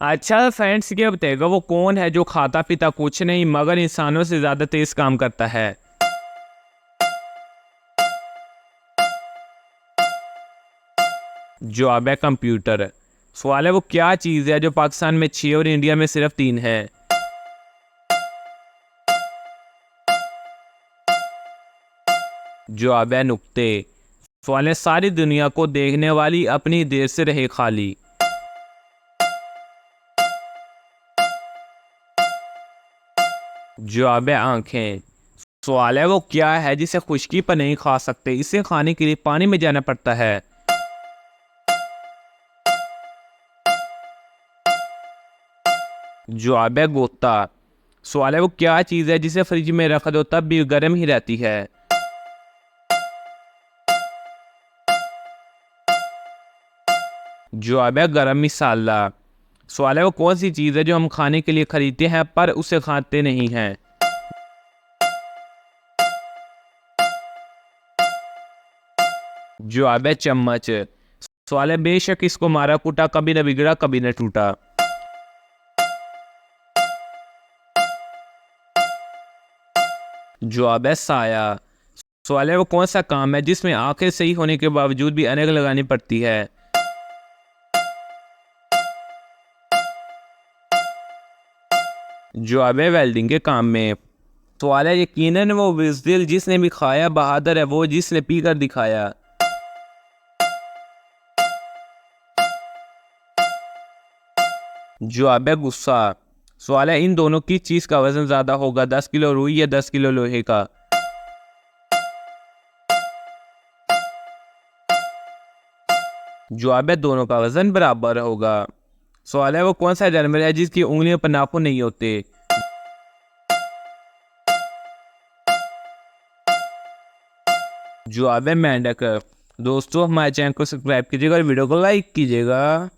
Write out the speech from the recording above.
अच्छा फ्रेंड्स, ये बताएगा वो कौन है जो खाता पीता कुछ नहीं मगर इंसानों से ज्यादा तेज काम करता है। जवाब है कंप्यूटर। सवाल है वो क्या चीज़ है जो पाकिस्तान में 6 और इंडिया में सिर्फ 3 है। जवाब है नुक्ते। सवाल है सारी दुनिया को देखने वाली अपनी देर से रहे खाली। जवाब है आंखें। सवाल है वो क्या है जिसे खुश्की पर नहीं खा सकते, इसे खाने के लिए पानी में जाना पड़ता है। जवाब है गोता। सवाल है वो क्या चीज़ है जिसे फ्रिज में रख दो तब भी गर्म ही रहती है। जवाब है गरम मसाला। सवाल है वो कौन सी चीज़ है जो हम खाने के लिए खरीदते हैं पर उसे खाते नहीं हैं। जवाब है चम्मच। सवाल है बेशक इसको मारा कूटा कभी न बिगड़ा कभी न टूटा। जवाब है साया। सवाल है वो कौन सा काम है जिसमें आंखें सही होने के बावजूद भी ऐनक लगानी पड़ती है। जवाब है वेल्डिंग के काम में। सवाल है यकीनन वो बुज़दिल जिसने भी खाया, बहादुर है वो जिसने पी कर दिखाया। जवाब है गुस्सा। सवाल है इन दोनों की चीज का वजन ज्यादा होगा, 10 किलो रुई या 10 किलो लोहे का। जवाब है दोनों का वजन बराबर होगा। सवाल है वो कौन सा जानवर है जिसकी उंगलियों पर नाखून नहीं होते। जवाब है मेंढक। दोस्तों हमारे चैनल को सब्सक्राइब कीजिएगा और वीडियो को लाइक कीजिएगा।